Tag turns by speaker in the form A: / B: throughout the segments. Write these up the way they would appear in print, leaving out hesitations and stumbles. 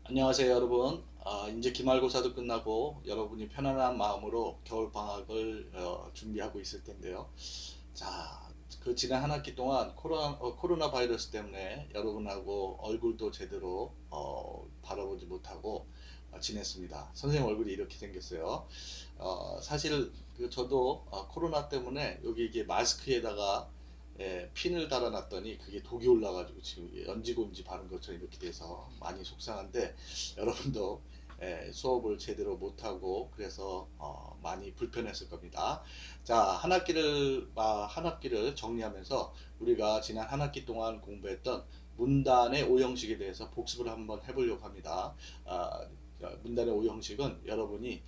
A: 안녕하세요, 여러분. 이제 기말고사도 끝나고 여러분이 편안한 마음으로 겨울방학을 준비하고 있을 텐데요. 자, 그 지난 한 학기 동안 코로나 바이러스 때문에 여러분하고 얼굴도 제대로 바라보지 못하고 지냈습니다. 선생님 얼굴이 이렇게 생겼어요. 사실 저도 코로나 때문에 여기 이게 마스크에다가 핀을 달아놨더니 그게 독이 올라가지고 지금 연지곤지 바른 것처럼 이렇게 돼서 많이 속상한데 여러분도 수업을 제대로 못하고 그래서 많이 불편했을 겁니다. 자, 한 학기를 정리하면서 우리가 지난 한 학기 동안 공부했던 문단의 오형식에 대해서 복습을 한번 해보려고 합니다. 문단의 오형식은 여러분이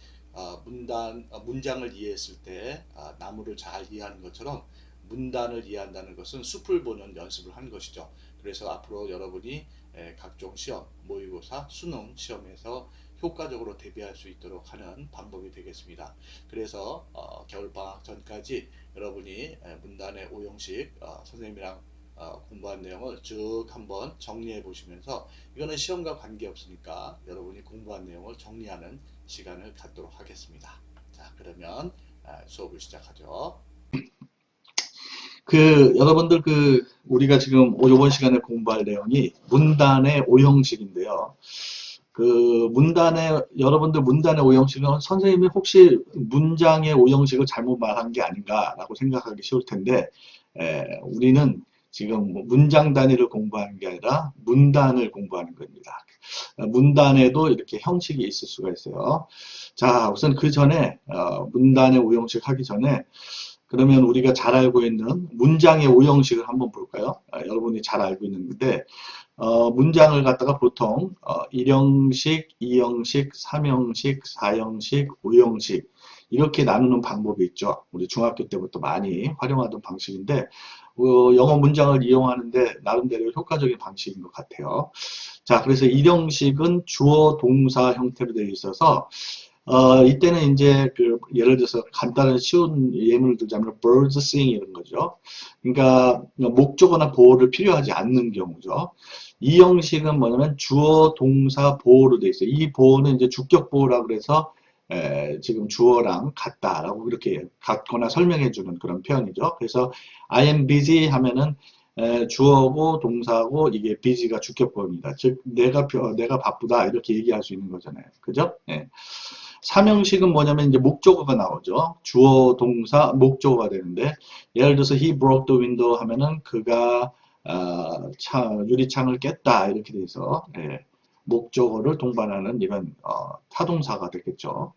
A: 문장을 이해했을 때 나무를 잘 이해하는 것처럼 문단을 이해한다는 것은 숲을 보는 연습을 한 것이죠. 그래서 앞으로 여러분이 각종 시험, 모의고사, 수능 시험에서 효과적으로 대비할 수 있도록 하는 방법이 되겠습니다. 그래서 겨울방학 전까지 여러분이 문단의 오형식 선생님이랑 공부한 내용을 쭉 한번 정리해 보시면서 이거는 시험과 관계없으니까 여러분이 공부한 내용을 정리하는 시간을 갖도록 하겠습니다. 자, 그러면 수업을 시작하죠. 여러분들 우리가 지금 이번 시간에 공부할 내용이 문단의 오형식인데요. 여러분들 문단의 오형식은 선생님이 혹시 문장의 오형식을 잘못 말한 게 아닌가라고 생각하기 쉬울 텐데, 우리는 지금 뭐 문장 단위를 공부하는 게 아니라 문단을 공부하는 겁니다. 문단에도 이렇게 형식이 있을 수가 있어요. 자, 우선 그 전에, 문단의 오형식 하기 전에 그러면 우리가 잘 알고 있는 문장의 오형식을 한번 볼까요? 여러분이 잘 알고 있는데, 문장을 갖다가 보통 1형식, 2형식, 3형식, 4형식, 5형식 이렇게 나누는 방법이 있죠. 우리 중학교 때부터 많이 활용하던 방식인데 영어 문장을 이용하는데 나름대로 효과적인 방식인 것 같아요. 자, 그래서 1형식은 주어, 동사 형태로 되어 있어서 이때는 이제 예를 들어서 간단한 쉬운 예문을 들자면 birds sing 이런 거죠. 그러니까 목적어나 보어를 필요하지 않는 경우죠. 이 형식은 뭐냐면 주어, 동사, 보어로 돼 있어요. 이 보어는 이제 주격 보어라 그래서 지금 주어랑 같다라고 이렇게 같거나 설명해 주는 그런 표현이죠. 그래서 I am busy 하면은 주어고 동사고 이게 busy가 주격 보어입니다. 즉 내가 바쁘다 이렇게 얘기할 수 있는 거잖아요. 그죠? 예. 삼형식은 뭐냐면 이제 목적어가 나오죠. 주어, 동사, 목적어가 되는데 예를 들어서 he broke the window 하면은 그가 유리창을 깼다 이렇게 돼서 목적어를 동반하는 이런 타동사가 되겠죠.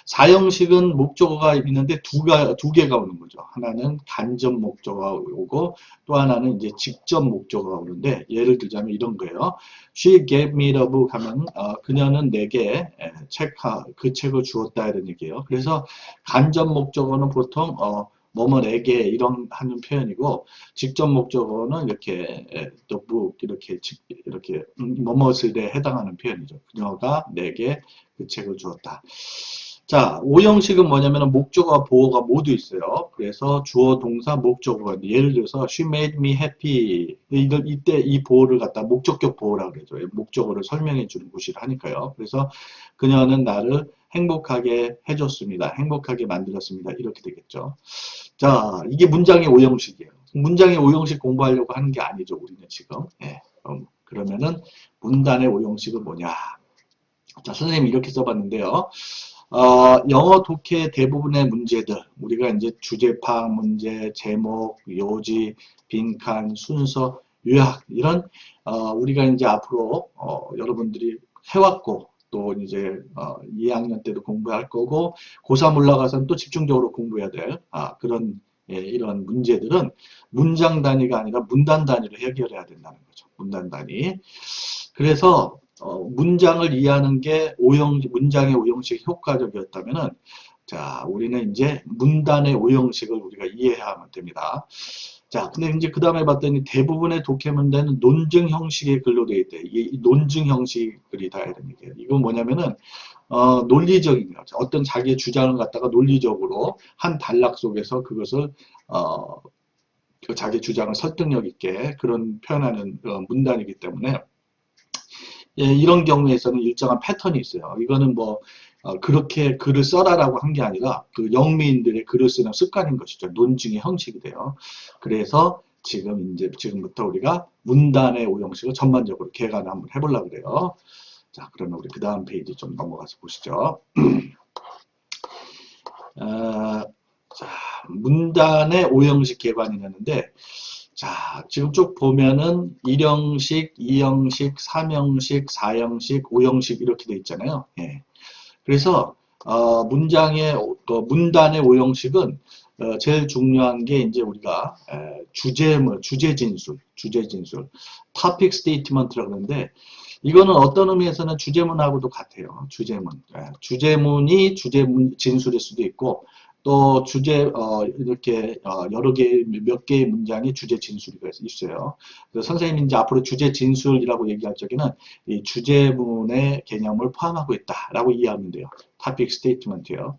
A: 사형식은 목적어가 있는데 두 개가 오는 거죠. 하나는 간접 목적어가 오고 또 하나는 이제 직접 목적어가 오는데 예를 들자면 이런 거예요. She gave me the book 하면 그녀는 내게 그 책을 주었다 이런 얘기예요. 그래서 간접 목적어는 보통 뭐뭐에게 이런 하는 표현이고 직접 목적어는 이렇게 the book 이렇게 뭐뭐을에 해당하는 표현이죠. 그녀가 내게 그 책을 주었다. 자, 오형식은 뭐냐면 목적어와 보어가 모두 있어요. 그래서 주어, 동사, 목적어가 예를 들어서 she made me happy 이때 이 보어를 갖다 목적격 보어라고 그러죠. 목적어를 설명해 주는 구시를 하니까요. 그래서 그녀는 나를 행복하게 해줬습니다. 행복하게 만들었습니다. 이렇게 되겠죠. 자, 이게 문장의 오형식이에요. 문장의 오형식 공부하려고 하는 게 아니죠, 우리는 지금. 그러면은 문단의 오형식은 뭐냐? 자, 선생님이 이렇게 써봤는데요. 영어 독해 대부분의 문제들, 우리가 이제 주제 파악 문제, 제목, 요지, 빈칸, 순서, 요약, 이런, 우리가 이제 앞으로, 여러분들이 해왔고, 또 이제, 2학년 때도 공부할 거고, 고3 올라가서는 또 집중적으로 공부해야 될, 그런, 이런 문제들은 문장 단위가 아니라 문단 단위로 해결해야 된다는 거죠. 문단 단위. 그래서 문장을 이해하는 게 문장의 오형식이 효과적이었다면은 자, 우리는 이제 문단의 오형식을 우리가 이해하면 됩니다. 자, 근데 이제 그 다음에 봤더니 대부분의 독해 문제는 논증 형식의 글로 되어 있대. 이 논증 형식글이다 이런 얘기예요. 이건 뭐냐면은 논리적인 거죠. 어떤 자기의 주장을 갖다가 논리적으로 한 단락 속에서 그것을 그 자기 주장을 설득력 있게 그런 표현하는 문단이기 때문에 예, 이런 경우에서는 일정한 패턴이 있어요. 이거는 뭐 그렇게 글을 써라라고 한 게 아니라 그 영미인들의 글을 쓰는 습관인 것이죠. 논증의 형식이 돼요. 그래서 지금부터 우리가 문단의 오형식을 전반적으로 개관을 한번 해보려고 그래요. 자, 그러면 우리 그 다음 페이지 좀 넘어가서 보시죠. 자, 문단의 오형식 개관이라는데, 자, 지금 쭉 보면은 1형식, 2형식, 3형식, 4형식, 5형식 이렇게 돼 있잖아요. 예. 그래서 문단의 오형식은 제일 중요한 게 이제 우리가 주제문, 주제진술, topic statement라고 그러는데 이거는 어떤 의미에서는 주제문하고도 같아요. 주제문. 주제문이 주제문 진술일 수도 있고 또 이렇게 몇 개의 문장이 주제 진술이 있어요. 그래서 선생님이 이제 앞으로 주제 진술이라고 얘기할 적에는 이 주제문의 개념을 포함하고 있다라고 이해하면 돼요. topic statement예요.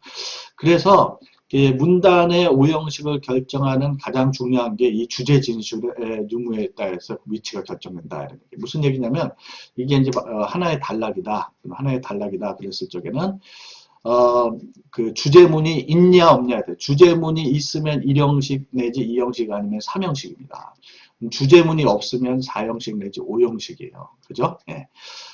A: 그래서 문단의 오형식을 결정하는 가장 중요한 게 이 주제 진술의 유무에 따라서 위치가 결정된다. 이런 게 무슨 얘기냐면 이게 이제 하나의 단락이다. 하나의 단락이다. 그랬을 적에는 그 주제문이 있냐 없냐에 대해 주제문이 있으면 1형식 내지 2형식 아니면 3형식입니다. 주제문이 없으면 4형식 내지 5형식이에요. 그죠? 예.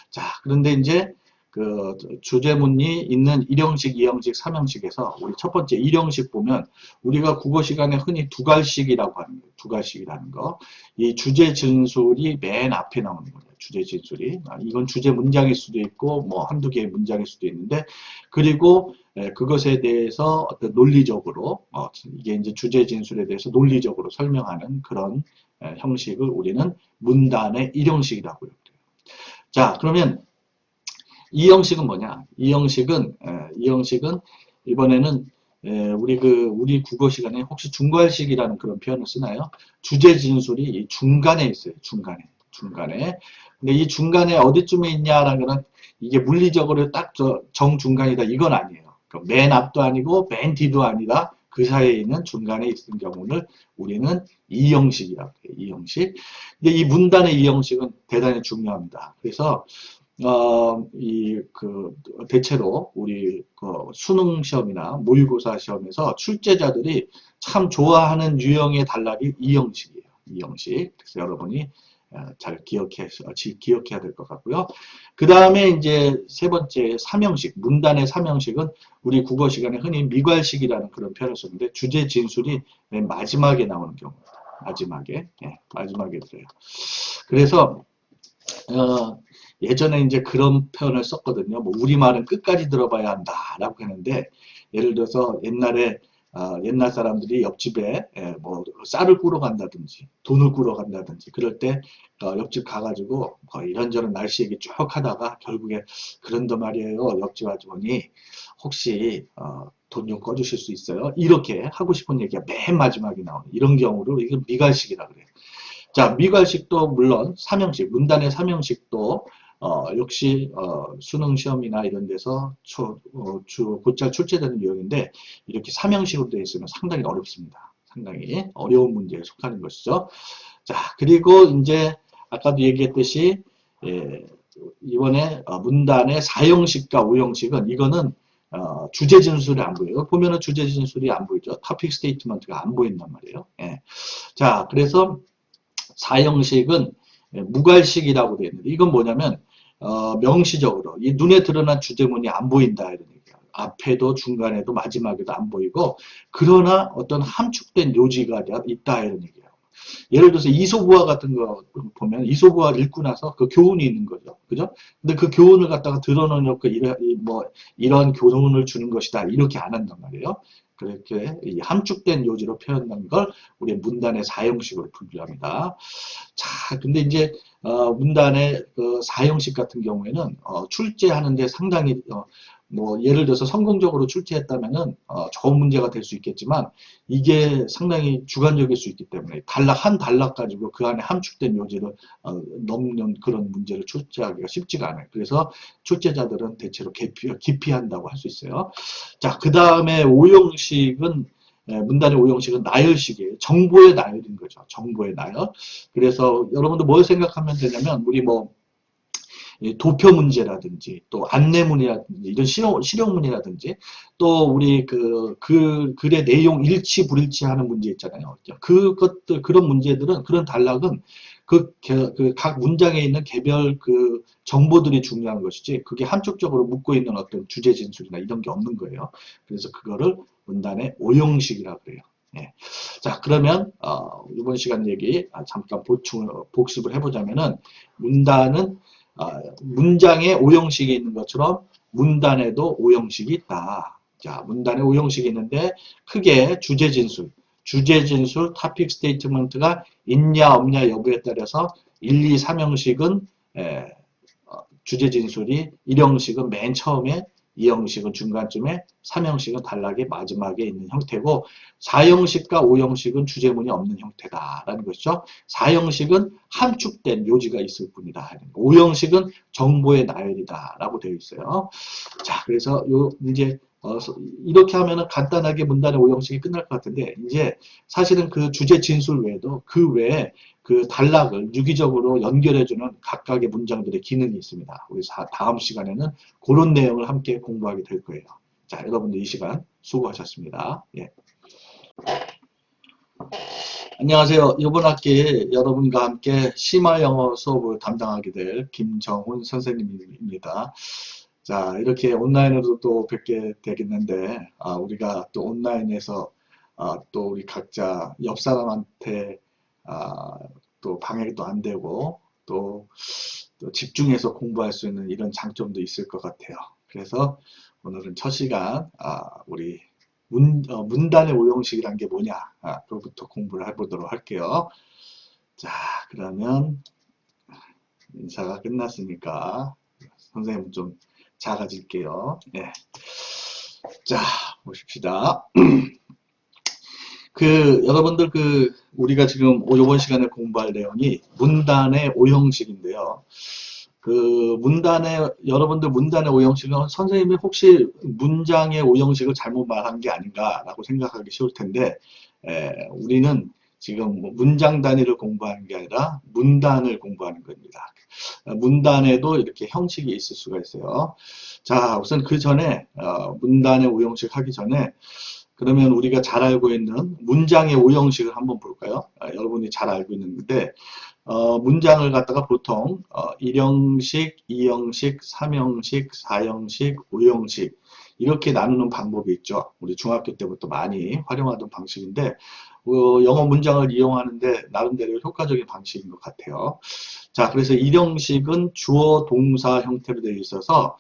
A: 자, 그런데 이제 그 주제문이 있는 1형식, 2형식, 3형식에서 우리 첫 번째 1형식 보면 우리가 국어 시간에 흔히 두갈식이라고 하는 거예요. 두갈식이라는 거. 이 주제 진술이 맨 앞에 나오는 거예요. 주제 진술이. 이건 주제 문장일 수도 있고 뭐 한두 개의 문장일 수도 있는데 그리고 그것에 대해서 어떤 논리적으로 이게 이제 주제 진술에 대해서 논리적으로 설명하는 그런 형식을 우리는 문단의 1형식이라고 해요. 자, 그러면 이 형식은 뭐냐? 이 형식은 이번에는 우리 국어 시간에 혹시 중괄식이라는 그런 표현을 쓰나요? 주제 진술이 중간에 있어요. 중간에. 근데 이 중간에 어디쯤에 있냐라는 거는 이게 물리적으로 딱 정중간이다 이건 아니에요. 맨 앞도 아니고 맨 뒤도 아니다. 그 사이에 있는 중간에 있는 경우를 우리는 이 형식이라고 해요. 이 형식. 근데 이 문단의 이 형식은 대단히 중요합니다. 그래서 대체로 우리 수능 시험이나 모의고사 시험에서 출제자들이 참 좋아하는 유형의 단락이 이 형식이에요. 이 형식. 그래서 여러분이 잘 기억해야 될 것 같고요. 그 다음에 이제 세 번째 3형식, 문단의 3형식은 우리 국어 시간에 흔히 미괄식이라는 그런 표현을 썼는데 주제 진술이 맨 마지막에 나오는 경우입니다. 마지막에 들어요. 그래서 예전에 이제 그런 표현을 썼거든요. 뭐 우리말은 끝까지 들어봐야 한다라고 했는데 예를 들어서 옛날 사람들이 옆집에 뭐 쌀을 꾸러 간다든지 돈을 꾸러 간다든지 그럴 때 옆집 가가지고 이런저런 날씨 얘기 쭉 하다가 결국에 그런데 말이에요. 옆집 아주머니 혹시 돈 좀 꺼주실 수 있어요? 이렇게 하고 싶은 얘기가 맨 마지막에 나오는 이런 경우를 이건 미갈식이라 그래요. 자, 미괄식도 물론 3형식, 문단의 3형식도 역시 수능 시험이나 이런 데서 곧잘 출제되는 유형인데 이렇게 3형식으로 되어 있으면 상당히 어렵습니다. 상당히 어려운 문제에 속하는 것이죠. 자, 그리고 이제 아까도 얘기했듯이 이번에 문단의 4형식과 5형식은 이거는 주제 진술이 안 보여요. 보면은 주제 진술이 안 보이죠. 토픽 스테이트먼트가 안 보인단 말이에요. 예. 자, 그래서 4형식은 무괄식이라고 되어 있는데 이건 뭐냐면 명시적으로 이 눈에 드러난 주제문이 안 보인다 이런 얘기예요. 앞에도 중간에도 마지막에도 안 보이고 그러나 어떤 함축된 요지가 있다 이런 얘기예요. 예를 들어서 이소부화 같은 거 보면 이소부화를 읽고 나서 그 교훈이 있는 거죠. 그죠? 근데 그 교훈을 갖다가 드러내놓고 이런 교훈을 주는 것이다 이렇게 안 한단 말이에요. 그렇게 함축된 요지로 표현한 걸 우리 문단의 4형식으로 분류합니다. 자, 근데 이제 문단의 그 4형식 같은 경우에는 출제하는데 상당히 뭐 예를 들어서 성공적으로 출제했다면은 좋은 문제가 될 수 있겠지만 이게 상당히 주관적일 수 있기 때문에 한 단락 가지고 그 안에 함축된 요지를 넘는 그런 문제를 출제하기가 쉽지가 않아요. 그래서 출제자들은 대체로 기피한다고 할 수 있어요. 자, 그 다음에 5형식은 문단의 5형식은 나열식이에요. 정보의 나열인 거죠. 정보의 나열. 그래서 여러분들 뭘 생각하면 되냐면 우리 뭐 이 도표 문제라든지 또 안내문이라든지 이런 실용문이라든지 또 우리 글의 내용 일치 불일치하는 문제 있잖아요. 그것들 그런 문제들은 그런 단락은 각 문장에 있는 개별 정보들이 중요한 것이지 그게 한쪽적으로 묶고 있는 어떤 주제 진술이나 이런 게 없는 거예요. 그래서 그거를 문단의 오형식이라고 그래요. 예. 자, 그러면 이번 시간 얘기 잠깐 복습을 해보자면은 문단은 문장에 오형식이 있는 것처럼 문단에도 오형식이 있다. 자, 문단에 오형식이 있는데 크게 주제 진술, 토픽 스테이트먼트가 있냐 없냐 여부에 따라서 1, 2, 3형식은 주제 진술이 1형식은 맨 처음에 2형식은 중간쯤에 3형식은 단락의 마지막에 있는 형태고 4형식과 5형식은 주제문이 없는 형태다라는 것이죠. 4형식은 함축된 요지가 있을 뿐이다. 5형식은 정보의 나열이다라고 되어 있어요. 자, 그래서 이제 이렇게 하면은 간단하게 문단의 5형식이 끝날 것 같은데 이제 사실은 그 주제 진술 외에도 그 외에 그 단락을 유기적으로 연결해주는 각각의 문장들의 기능이 있습니다. 우리 다음 시간에는 그런 내용을 함께 공부하게 될 거예요. 자, 여러분들 이 시간 수고하셨습니다. 예. 안녕하세요. 이번 학기 여러분과 함께 심화 영어 수업을 담당하게 될 김정훈 선생님입니다. 자, 이렇게 온라인으로 또 뵙게 되겠는데, 우리가 또 온라인에서 또 우리 각자 옆 사람한테 또 방해도 안 되고 또 집중해서 공부할 수 있는 이런 장점도 있을 것 같아요. 그래서 오늘은 첫 시간 우리 문단의 오형식이란 게 뭐냐 그거부터 공부를 해보도록 할게요. 자, 그러면 인사가 끝났으니까 선생님 좀 작아질게요. 네. 자, 보십시다. 여러분들 우리가 지금 이번 시간에 공부할 내용이 문단의 오형식인데요. 여러분들 문단의 오형식은 선생님이 혹시 문장의 오형식을 잘못 말한 게 아닌가라고 생각하기 쉬울 텐데, 우리는 지금 문장 단위를 공부하는 게 아니라 문단을 공부하는 겁니다. 문단에도 이렇게 형식이 있을 수가 있어요. 자, 우선 그 전에, 문단의 오형식 하기 전에, 그러면 우리가 잘 알고 있는 문장의 오형식을 한번 볼까요? 여러분이 잘 알고 있는데, 문장을 갖다가 보통 1형식, 2형식, 3형식, 4형식, 5형식 이렇게 나누는 방법이 있죠. 우리 중학교 때부터 많이 활용하던 방식인데 영어 문장을 이용하는데 나름대로 효과적인 방식인 것 같아요. 자, 그래서 1형식은 주어, 동사 형태로 되어 있어서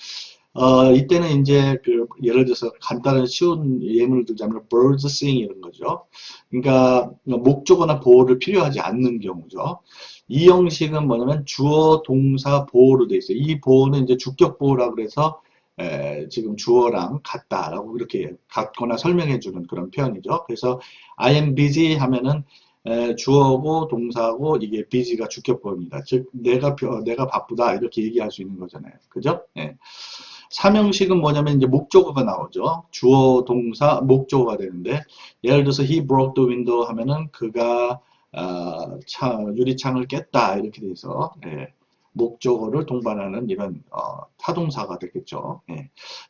A: 이때는 이제 예를 들어서 간단한 쉬운 예문을 들자면 birds sing 이런 거죠. 그러니까 목적어나 보어를 필요하지 않는 경우죠. 이 형식은 뭐냐면 주어, 동사, 보어로 되어 있어요. 이 보어는 이제 주격 보어라고 그래서 지금 주어랑 같다라고 이렇게 같거나 설명해 주는 그런 표현이죠. 그래서 I am busy 하면은 주어고 동사고 이게 busy가 주격 보어입니다. 즉 내가 바쁘다 이렇게 얘기할 수 있는 거잖아요. 그죠? 예. 3형식은 뭐냐면 이제 목적어가 나오죠. 주어, 동사, 목적어가 되는데 예를 들어서 he broke the window 하면은 그가 유리창을 깼다 이렇게 돼서 목적어를 동반하는 이런 타동사가 되겠죠.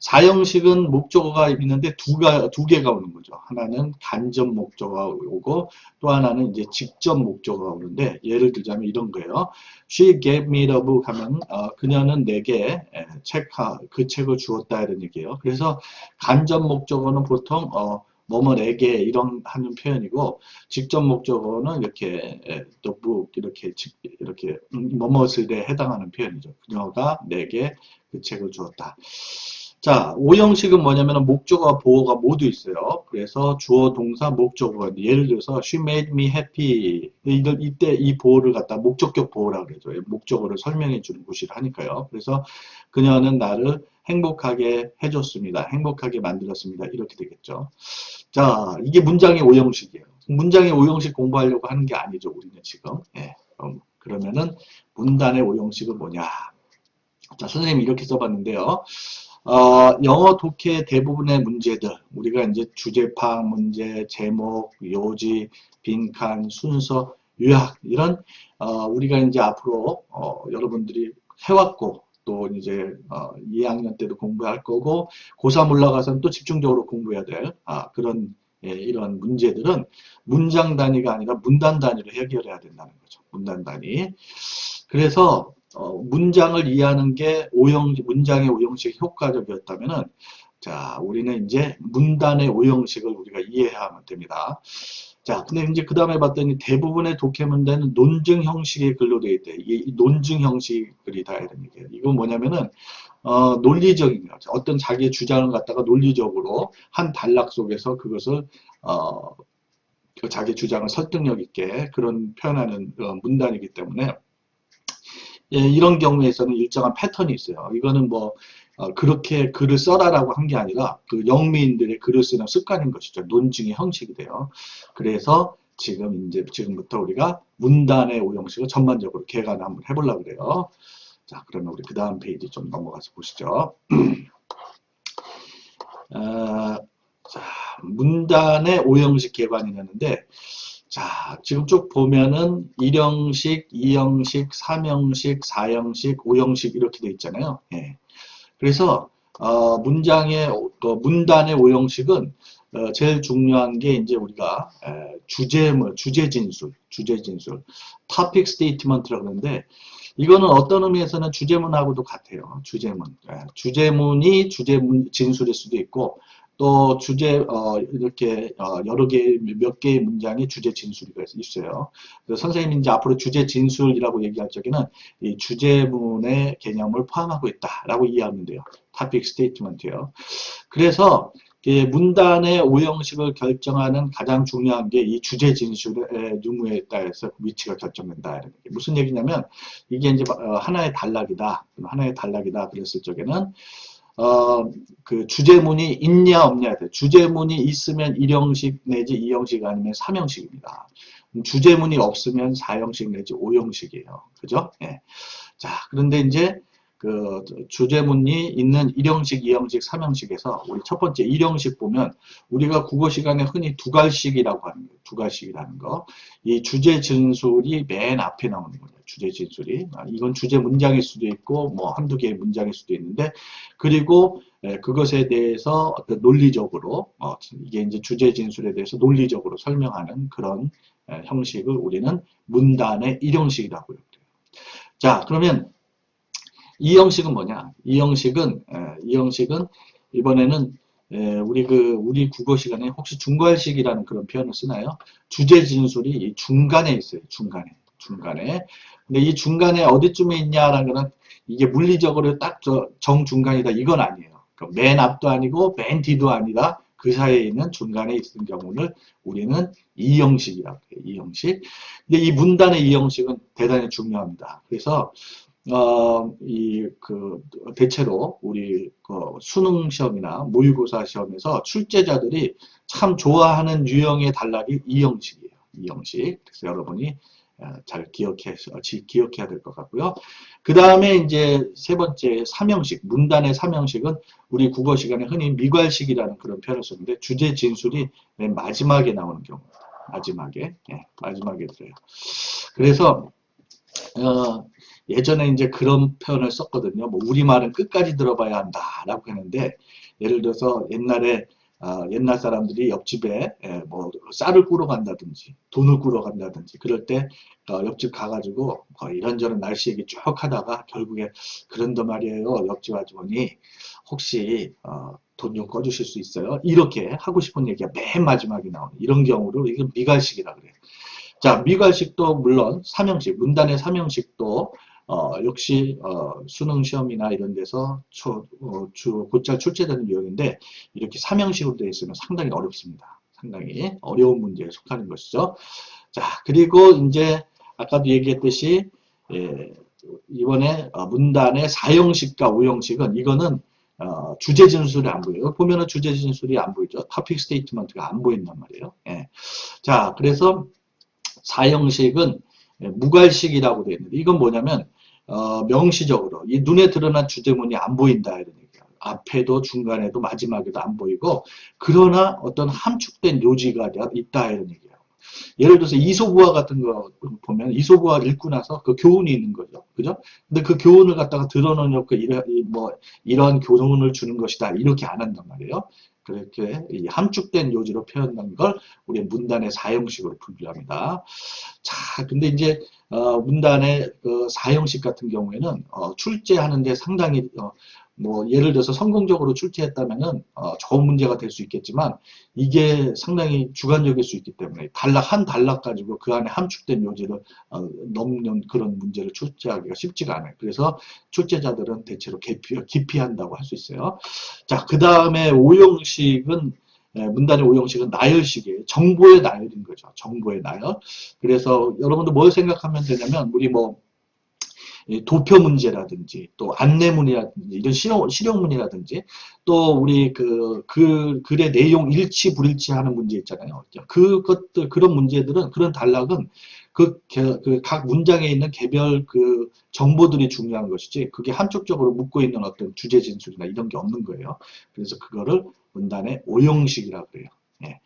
A: 4형식은 목적어가 있는데 두 개가 오는 거죠. 하나는 간접 목적어가 오고 또 하나는 이제 직접 목적어가 오는데 예를 들자면 이런 거예요. She gave me the book 하면 그녀는 내게 그 책을 주었다 이런 얘기예요. 그래서 간접 목적어는 보통 뭐뭐에게 이런 하는 표현이고 직접 목적어는 이렇게 the book 이렇게 뭐뭐을에 해당하는 표현이죠. 그녀가 내게 그 책을 주었다. 자, 5형식은 뭐냐면 목적어와 보어가 모두 있어요. 그래서 주어, 동사, 목적어. 예를 들어서 she made me happy. 이때 이 보어를 갖다 목적격 보어라고 그러죠. 목적어를 설명해 주는 구실을 하니까요. 그래서 그녀는 나를 행복하게 해줬습니다. 행복하게 만들었습니다. 이렇게 되겠죠. 자, 이게 문장의 오형식이에요. 문장의 오형식 공부하려고 하는 게 아니죠. 우리는 지금. 그러면은 문단의 오형식은 뭐냐. 자, 선생님이 이렇게 써봤는데요. 영어 독해 대부분의 문제들, 우리가 이제 주제 파악 문제, 제목, 요지, 빈칸, 순서, 요약, 이런, 우리가 이제 앞으로, 여러분들이 해왔고, 또 이제 2학년 때도 공부할 거고 고3 올라가서는 또 집중적으로 공부해야 될 그런 이런 문제들은 문장 단위가 아니라 문단 단위로 해결해야 된다는 거죠. 문단 단위. 그래서 문장을 이해하는 게 문장의 오형식이 효과적이었다면은 자, 우리는 이제 문단의 오형식을 우리가 이해하면 됩니다. 자, 근데 이제 그 다음에 봤더니 대부분의 독해 문제는 논증 형식의 글로 되어 있대. 이 논증 형식글이다 이런 얘기예요. 이건 뭐냐면은 논리적인 거죠. 어떤 자기의 주장을 갖다가 논리적으로 한 단락 속에서 그것을 그 자기 주장을 설득력 있게 그런 표현하는 문단이기 때문에 이런 경우에서는 일정한 패턴이 있어요. 이거는 뭐 그렇게 글을 써라라고 한 게 아니라 그 영미인들의 글을 쓰는 습관인 것이죠. 논증의 형식이 돼요. 그래서 지금부터 우리가 문단의 오형식을 전반적으로 개관을 한번 해보려고 그래요. 자, 그러면 우리 그 다음 페이지 좀 넘어가서 보시죠. 자, 문단의 오형식 개관이 되는데, 자, 지금 쭉 보면은 1형식, 2형식, 3형식, 4형식, 5형식 이렇게 돼 있잖아요. 예. 그래서 문단의 오형식은 제일 중요한 게 이제 우리가 주제 진술, topic statement라고 하는데 이거는 어떤 의미에서는 주제문하고도 같아요. 주제문. 주제문이 진술일 수도 있고 또 이렇게 몇 개의 문장이 주제 진술이 있어요. 그래서 선생님이 이제 앞으로 주제 진술이라고 얘기할 적에는 이 주제문의 개념을 포함하고 있다라고 이해하면 돼요. topic statement예요. 그래서 문단의 오형식을 결정하는 가장 중요한 게 이 주제 진술의 유무에 따라서 위치가 결정된다. 이런 게 무슨 얘기냐면 이게 이제 하나의 단락이다. 그랬을 적에는 그 주제문이 있냐 없냐에 대해 주제문이 있으면 1형식 내지 2형식 아니면 3형식입니다. 주제문이 없으면 4형식 내지 5형식이에요. 그죠? 예. 자, 그런데 이제 그 주제문이 있는 1형식, 2형식, 3형식에서 우리 첫 번째 1형식 보면 우리가 국어 시간에 흔히 두갈식이라고 하는 거예요. 두갈식이라는 거. 이 주제 진술이 맨 앞에 나오는 거예요. 주제 진술이. 이건 주제 문장일 수도 있고 뭐 한두 개의 문장일 수도 있는데 그리고 그것에 대해서 어떤 논리적으로 이게 이제 주제 진술에 대해서 논리적으로 설명하는 그런 형식을 우리는 문단의 1형식이라고 해요. 자, 그러면 이 형식은 뭐냐? 이 형식은 이번에는 우리 국어 시간에 혹시 중괄식이라는 그런 표현을 쓰나요? 주제 진술이 이 중간에 있어요. 중간에. 근데 이 중간에 어디쯤에 있냐라는 거는 이게 물리적으로 딱 정중간이다 이건 아니에요. 그러니까 맨 앞도 아니고 맨 뒤도 아니다. 그 사이에 있는 중간에 있는 경우를 우리는 이 형식이라고 해요. 이 형식. 근데 이 문단의 이 형식은 대단히 중요합니다. 그래서 대체로 우리 수능 시험이나 모의고사 시험에서 출제자들이 참 좋아하는 유형의 단락이 이 형식이에요. 이 형식. 그래서 여러분이 잘 기억해야 될 것 같고요. 그 다음에 이제 세 번째 3형식, 문단의 3형식은 우리 국어 시간에 흔히 미괄식이라는 그런 표현을 쓰는데 주제 진술이 맨 마지막에 나오는 경우입니다. 마지막에 들어요. 그래서 예전에 이제 그런 표현을 썼거든요. 뭐 우리말은 끝까지 들어봐야 한다라고 했는데 예를 들어서 옛날 사람들이 옆집에 뭐 쌀을 꾸러 간다든지 돈을 꾸러 간다든지 그럴 때 옆집 가가지고 이런저런 날씨 얘기 쭉 하다가 결국에 그런데 말이에요. 옆집 아주머니 혹시 돈 좀 꺼주실 수 있어요? 이렇게 하고 싶은 얘기가 맨 마지막에 나오는 이런 경우를 이건 미갈식이라 그래요. 자, 미괄식도 물론 3형식, 문단의 3형식도 역시 수능 시험이나 이런 데서 곧잘 출제되는 유형인데 이렇게 3형식으로 되어 있으면 상당히 어렵습니다. 상당히 어려운 문제에 속하는 것이죠. 자, 그리고 이제 아까도 얘기했듯이 이번에 문단의 4형식과 5형식은 이거는 주제 진술이 안 보여요. 보면은 주제 진술이 안 보이죠. 토픽 스테이트먼트가 안 보인단 말이에요. 예. 자, 그래서 4형식은 무괄식이라고 되어 있는데 이건 뭐냐면 명시적으로 이 눈에 드러난 주제문이 안 보인다 이런 얘기예요. 앞에도 중간에도 마지막에도 안 보이고 그러나 어떤 함축된 요지가 있다 이런 얘기예요. 예를 들어서 이소부화 같은 거 보면 이소부화 읽고 나서 그 교훈이 있는 거죠. 그죠? 근데 그 교훈을 갖다가 드러내놓고 이런 교훈을 주는 것이다. 이렇게 안 한단 말이에요. 그렇게 함축된 요지로 표현한 걸 우리 문단의 사형식으로 분류합니다. 자, 근데 이제 문단의 그 사형식 같은 경우에는 출제하는데 상당히 뭐 예를 들어서 성공적으로 출제했다면은 좋은 문제가 될 수 있겠지만 이게 상당히 주관적일 수 있기 때문에 한 단락 가지고 그 안에 함축된 요지를 넘는 그런 문제를 출제하기가 쉽지가 않아요. 그래서 출제자들은 대체로 기피한다고 할 수 있어요. 자, 그 다음에 오형식은 문단의 오형식은 나열식이에요. 정보의 나열인 거죠. 정보의 나열. 그래서 여러분들 뭘 생각하면 되냐면 우리 뭐 도표 문제라든지 또 안내문이라든지 이런 실용문이라든지 또 우리 글의 내용 일치 불일치하는 문제 있잖아요. 그것들 그런 문제들은 그런 단락은 각 문장에 있는 개별 그 정보들이 중요한 것이지 그게 한쪽적으로 묶고 있는 어떤 주제 진술이나 이런 게 없는 거예요. 그래서 그거를 문단의 오형식이라고 그래요. 예.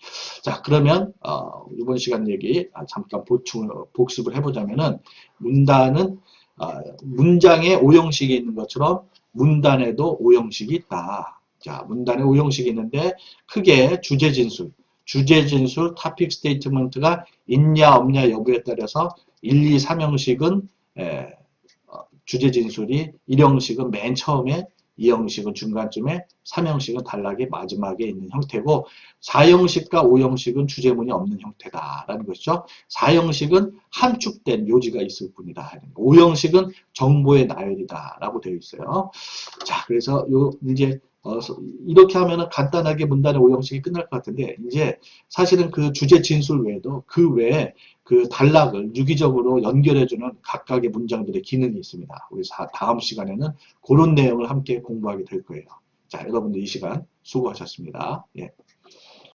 A: 자, 그러면 이번 시간 얘기 잠깐 복습을 해보자면은 문단은 문장에 오형식이 있는 것처럼 문단에도 오형식이 있다. 자, 문단에 오형식이 있는데 크게 주제 진술, 토픽 스테이트먼트가 있냐 없냐 여부에 따라서 1, 2, 3형식은 주제 진술이 1형식은 맨 처음에 2형식은 중간쯤에 3형식은 단락의 마지막에 있는 형태고 4형식과 5형식은 주제문이 없는 형태다라는 것이죠. 4형식은 함축된 요지가 있을 뿐이다. 5형식은 정보의 나열이다라고 되어 있어요. 자, 그래서 이제 이렇게 하면은 간단하게 문단의 5형식이 끝날 것 같은데 이제 사실은 그 주제 진술 외에도 그 외에 그 단락을 유기적으로 연결해주는 각각의 문장들의 기능이 있습니다. 우리 다음 시간에는 그런 내용을 함께 공부하게 될 거예요. 자, 여러분들 이 시간 수고하셨습니다. 예.